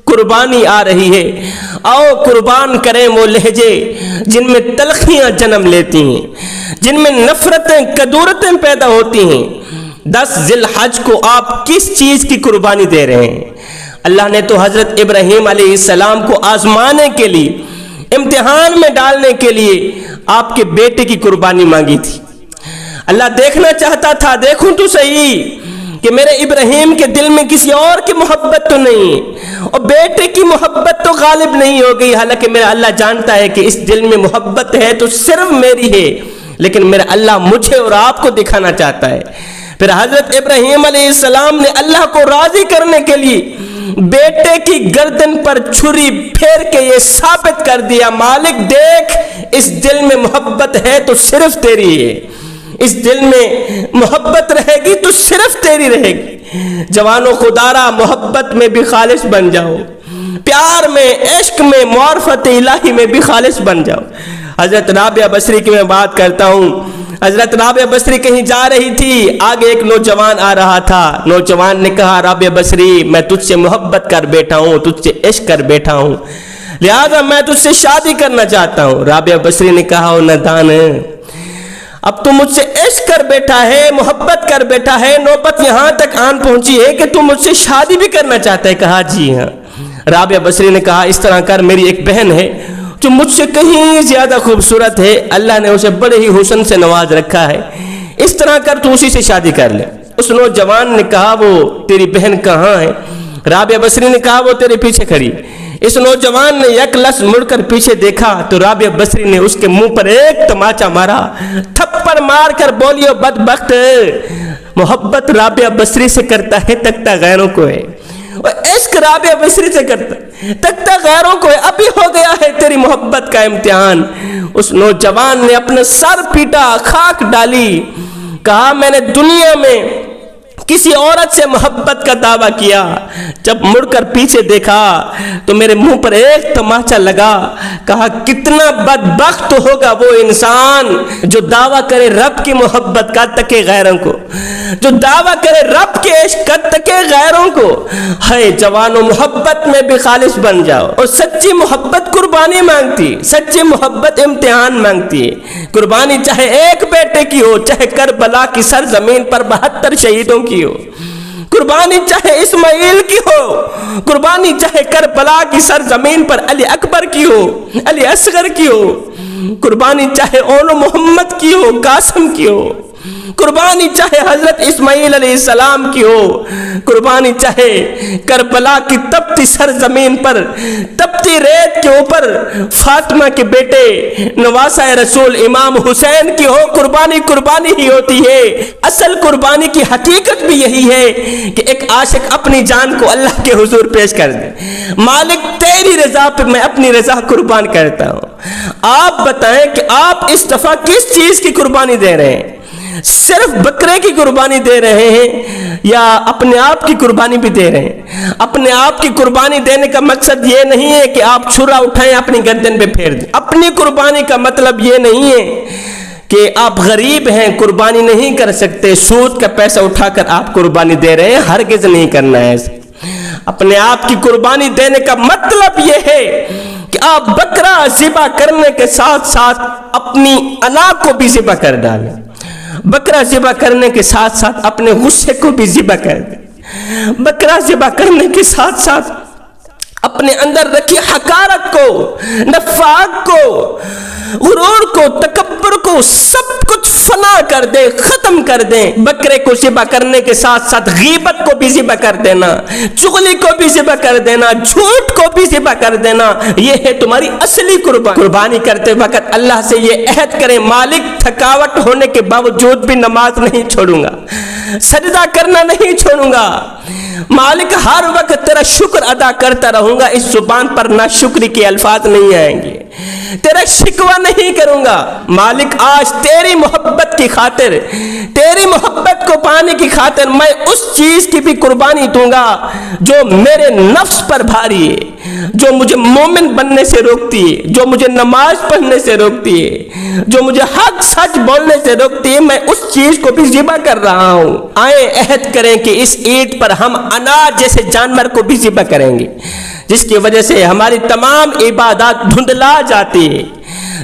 قربانی آ رہی ہے، آؤ قربان کریں وہ لہجے جن میں تلخیاں جنم لیتی ہیں، جن میں نفرتیں کدورتیں پیدا ہوتی ہیں۔ 10 ذی الحج کو آپ کس چیز کی قربانی دے رہے ہیں؟ اللہ نے تو حضرت ابراہیم علیہ السلام کو آزمانے کے لیے، امتحان میں ڈالنے کے لیے آپ کے بیٹے کی قربانی مانگی تھی۔ اللہ دیکھنا چاہتا تھا، دیکھوں تو صحیح کہ میرے ابراہیم کے دل میں کسی اور کی محبت تو نہیں، اور بیٹے کی محبت تو غالب نہیں ہو گئی، حالانکہ میرا اللہ جانتا ہے کہ اس دل میں محبت ہے تو صرف میری ہے، لیکن میرا اللہ مجھے اور آپ کو دکھانا چاہتا ہے۔ پھر حضرت ابراہیم علیہ السلام نے اللہ کو راضی کرنے کے لیے بیٹے کی گردن پر چھری پھیر کے یہ ثابت کر دیا، مالک دیکھ، اس دل میں محبت ہے تو صرف تیری ہے، اس دل میں محبت رہے گی تو صرف تیری رہے گی۔ جوانوں خدارا، محبت میں بھی خالص بن جاؤ، پیار میں، عشق میں، معرفت الہی میں بھی خالص بن جاؤ۔ حضرت رابعہ بصری کی میں بات کرتا ہوں۔ حضرت رابعہ بصری کہیں جا رہی تھی، آگے ایک نوجوان آ رہا تھا۔ نوجوان نے کہا، رابعہ بصری میں تجھ سے محبت کر بیٹھا ہوں، تجھ سے عشق کر بیٹھا ہوں، لہذا میں تجھ سے شادی کرنا چاہتا ہوں۔ رابعہ بصری نے کہا، او نادان، اب تو مجھ سے عشق کر بیٹھا ہے، محبت کر بیٹھا ہے، نوبت یہاں تک آن پہنچی ہے کہ تو مجھ سے شادی بھی کرنا چاہتا ہے؟ کہا جی ہاں۔ رابعہ بصری نے کہا، اس طرح کر، میری ایک بہن ہے جو مجھ سے کہیں زیادہ خوبصورت ہے، اللہ نے اسے بڑے ہی حسن سے نواز رکھا ہے، اس طرح کر تو اسی سے شادی کر لے۔ اس نوجوان نے کہا، وہ تیری بہن کہاں ہے؟ رابعہ بصری نے کہا، وہ تیرے پیچھے کھڑی۔ اس نوجوان نے یک لس مڑ کر پیچھے دیکھا تو رابعہ بصری نے اس کے منہ پر ایک تماچا مارا، تھپڑ مار کر بولی، او بدبخت، محبت رابعہ بصری سے کرتا ہے، تکتا غیروں کو ہے، اور عشق رابعہ بصری سے کرتا ہے، تکتا غیروں کو ہے۔ ابھی ہو گیا ہے تیری محبت کا امتحان۔ اس نوجوان نے اپنا سر پیٹا، خاک ڈالی، کہا، میں نے دنیا میں کسی عورت سے محبت کا دعویٰ کیا، جب مڑ کر پیچھے دیکھا تو میرے منہ پر ایک تماچا لگا۔ کہا، کتنا بدبخت ہوگا وہ انسان جو دعویٰ کرے رب کی محبت کا، تکے غیروں کو، جو دعویٰ کرے رب کے عشق کا، تکے غیروں کو۔ ہے جوانوں، محبت میں بھی خالص بن جاؤ، اور سچی محبت قربانی مانگتی ہے، سچی محبت امتحان مانگتی ہے۔ قربانی چاہے ایک بیٹے کی ہو، چاہے کربلا کی سرزمین پر 72 شہیدوں کی ہو، قربانی چاہے اسماعیل کی ہو، قربانی چاہے کربلا کی سرزمین پر علی اکبر کی ہو، علی اصغر کی ہو، قربانی چاہے اولو محمد کی ہو، قاسم کی ہو، قربانی چاہے حضرت اسماعیل علیہ السلام کی ہو، قربانی چاہے کربلا کی تپتی سرزمین پر، تپتی ریت کے اوپر فاطمہ کے بیٹے نواسہ رسول امام حسین کی ہو، قربانی قربانی ہی ہوتی ہے۔ اصل قربانی کی حقیقت بھی یہی ہے کہ ایک عاشق اپنی جان کو اللہ کے حضور پیش کر دے، مالک تیری رضا پہ میں اپنی رضا قربان کرتا ہوں۔ آپ بتائیں کہ آپ اس دفعہ کس چیز کی قربانی دے رہے ہیں؟ صرف بکرے کی قربانی دے رہے ہیں یا اپنے آپ کی قربانی بھی دے رہے ہیں؟ اپنے آپ کی قربانی دینے کا مقصد یہ نہیں ہے کہ آپ چھرا اٹھائیں اپنی گردن پہ پھیر دیں۔ اپنی قربانی کا مطلب یہ نہیں ہے کہ آپ غریب ہیں، قربانی نہیں کر سکتے، سود کا پیسہ اٹھا کر آپ قربانی دے رہے ہیں، ہرگز نہیں کرنا ہے ایسا۔ اپنے آپ کی قربانی دینے کا مطلب یہ ہے کہ آپ بکرا ذبح کرنے کے ساتھ ساتھ اپنی انا کو بھی ذبح کر ڈالیں، بکرا ذبح کرنے کے ساتھ ساتھ اپنے غصے کو بھی ذبح کر دیں، بکرا ذبح کرنے کے ساتھ ساتھ اپنے اندر رکھی حقارت کو، نفاق کو، غرور کو، تکبر کو، سب کچھ فنا کر دیں، ختم کر دیں۔ بکرے کو ذبح کرنے کے ساتھ ساتھ غیبت کو بھی ذبح کر دینا، چغلی کو بھی ذبح کر دینا، جھوٹ کو بھی ذبح کر دینا، یہ ہے تمہاری اصلی قربانی۔ قربانی کرتے وقت اللہ سے یہ عہد کریں، مالک تھکاوٹ ہونے کے باوجود بھی نماز نہیں چھوڑوں گا، سجدہ کرنا نہیں چھوڑوں گا، مالک ہر وقت تیرا شکر ادا کرتا رہوں گا، اس زبان پر ناشکری کے الفاظ نہیں آئیں گے، تیرا شکوہ نہیں کروں گا۔ مالک آج تیری محبت کی خاطر، تیری محبت کو پانے کی خاطر میں اس چیز کی بھی قربانی دوں گا جو میرے نفس پر بھاری ہے، جو مجھے مومن بننے سے روکتی ہے، جو مجھے نماز پڑھنے سے روکتی ہے، جو مجھے حق سچ بولنے سے روکتی ہے، میں اس چیز کو بھی ذبح کر رہا ہوں۔ آئیں عہد کریں کہ اس عید پر ہم انا جیسے جانور کو بھی ذبح کریں گے، جس کی وجہ سے ہماری تمام عبادات دھندلا جاتی ہے۔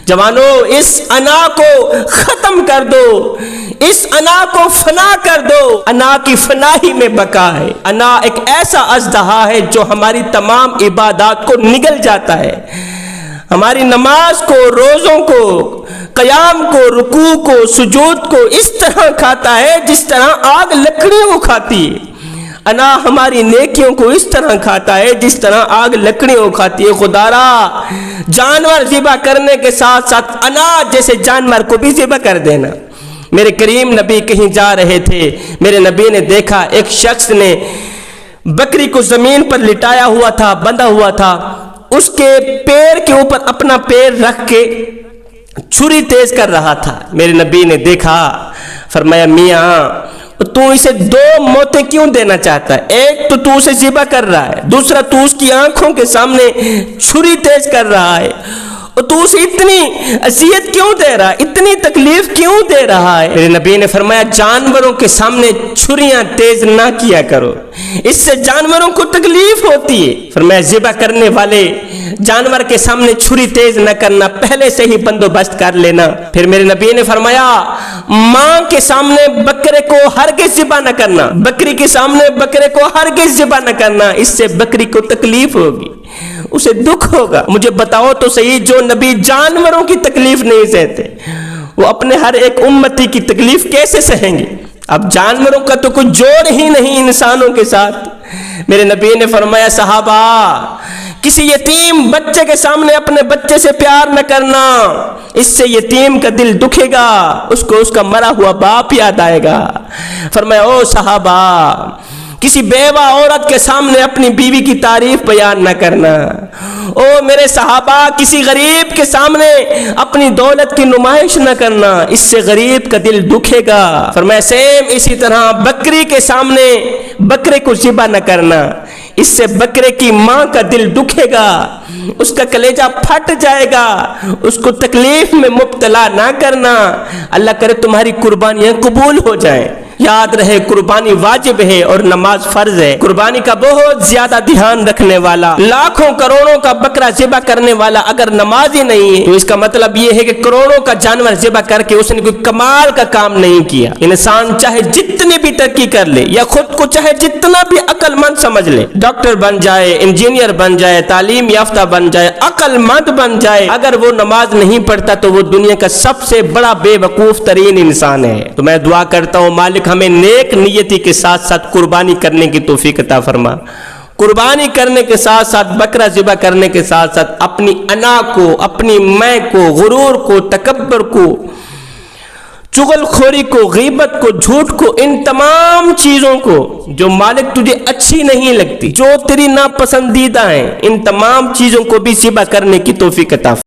جوانوں، اس انا کو ختم کر دو، اس انا کو فنا کر دو۔ انا کی فنائی میں بقا ہے۔ انا ایک ایسا اژدہا ہے جو ہماری تمام عبادات کو نگل جاتا ہے، ہماری نماز کو، روزوں کو، قیام کو، رکوع کو، سجود کو اس طرح کھاتا ہے جس طرح آگ لکڑیوں کو کھاتی ہے۔ انا ہماری نیکیوں کو اس طرح کھاتا ہے جس طرح آگ لکڑیوں کو کھاتی ہے۔ خدارا، جانور ذبح کرنے کے ساتھ ساتھ انا جیسے جانور کو بھی ذبح کر دینا۔ میرے کریم نبی کہیں جا رہے تھے، میرے نبی نے دیکھا ایک شخص نے بکری کو زمین پر لٹایا ہوا تھا، بندھا ہوا تھا، اس کے پیر کے اوپر اپنا پیر رکھ کے چھری تیز کر رہا تھا۔ میرے نبی نے دیکھا، فرمایا میاں تو اسے دو موتیں کیوں دینا چاہتا ہے؟ ایک تو اسے ذبح کر رہا ہے، دوسرا تو اس کی آنکھوں کے سامنے چھری تیز کر رہا ہے، اور تو اسے اتنی اذیت کیوں دے رہا ہے، اتنی تکلیف کیوں دے رہا ہے؟ میرے نبی نے فرمایا جانوروں کے سامنے چھریاں تیز نہ کیا کرو، اس سے جانوروں کو تکلیف ہوتی ہے۔ فرمایا ذبح کرنے والے جانور کے سامنے چھری تیز نہ کرنا، پہلے سے ہی بندوبست کر لینا۔ پھر میرے نبی نے فرمایا ماں کے سامنے بکرے کو ہرگز ذبح نہ کرنا، بکری کے سامنے بکرے کو ہرگز ذبح نہ کرنا، اس سے بکری کو تکلیف ہوگی، اسے دکھ ہوگا۔ مجھے بتاؤ تو صحیح، جو نبی جانوروں کی تکلیف نہیں سہتے، وہ اپنے ہر ایک امتی کی تکلیف کیسے سہیں گے؟ اب جانوروں کا تو کوئی جوڑ ہی نہیں انسانوں کے ساتھ۔ میرے نبی نے فرمایا صحابہ، کسی یتیم بچے کے سامنے اپنے بچے سے پیار نہ کرنا، اس سے یتیم کا دل دکھے گا، اس کو اس کا مرا ہوا باپ یاد آئے گا۔ فرمایا او صحابہ، کسی بیوہ عورت کے سامنے اپنی بیوی کی تعریف بیان نہ کرنا۔ او میرے صحابہ، کسی غریب کے سامنے اپنی دولت کی نمائش نہ کرنا، اس سے غریب کا دل دکھے گا۔ فرمایا سیم اسی طرح بکری کے سامنے بکرے کو ذبح نہ کرنا، اس سے بکرے کی ماں کا دل دکھے گا، اس کا کلیجہ پھٹ جائے گا، اس کو تکلیف میں مبتلا نہ کرنا۔ اللہ کرے تمہاری قربانیاں قبول ہو جائیں۔ یاد رہے قربانی واجب ہے اور نماز فرض ہے۔ قربانی کا بہت زیادہ دھیان رکھنے والا، لاکھوں کروڑوں کا بکرا ذبح کرنے والا اگر نمازی نہیں ہے تو اس کا مطلب یہ ہے کہ کروڑوں کا جانور ذبح کر کے اس نے کوئی کمال کا کام نہیں کیا۔ انسان چاہے جتنی بھی ترقی کر لے یا خود کو چاہے جتنا بھی عقل مند سمجھ لے، ڈاکٹر بن جائے، انجینئر بن جائے، تعلیم یافتہ بن جائے، عقل مند بن جائے، اگر وہ نماز نہیں پڑھتا تو وہ دنیا کا سب سے بڑا بے وقوف ترین انسان ہے۔ تو میں دعا کرتا ہوں مالک ہمیں نیک نیتی کے ساتھ ساتھ قربانی کرنے کی توفیق عطا فرما۔ قربانی کرنے کے ساتھ ساتھ بکرا ذبح کرنے کے ساتھ ساتھ اپنی انا کو، اپنی میں کو، غرور کو، تکبر کو، چغل خوری کو، غیبت کو، جھوٹ کو، ان تمام چیزوں کو جو مالک تجھے اچھی نہیں لگتی، جو تیری ناپسندیدہ ہیں، ان تمام چیزوں کو بھی ذبح کرنے کی توفیق عطا فرما۔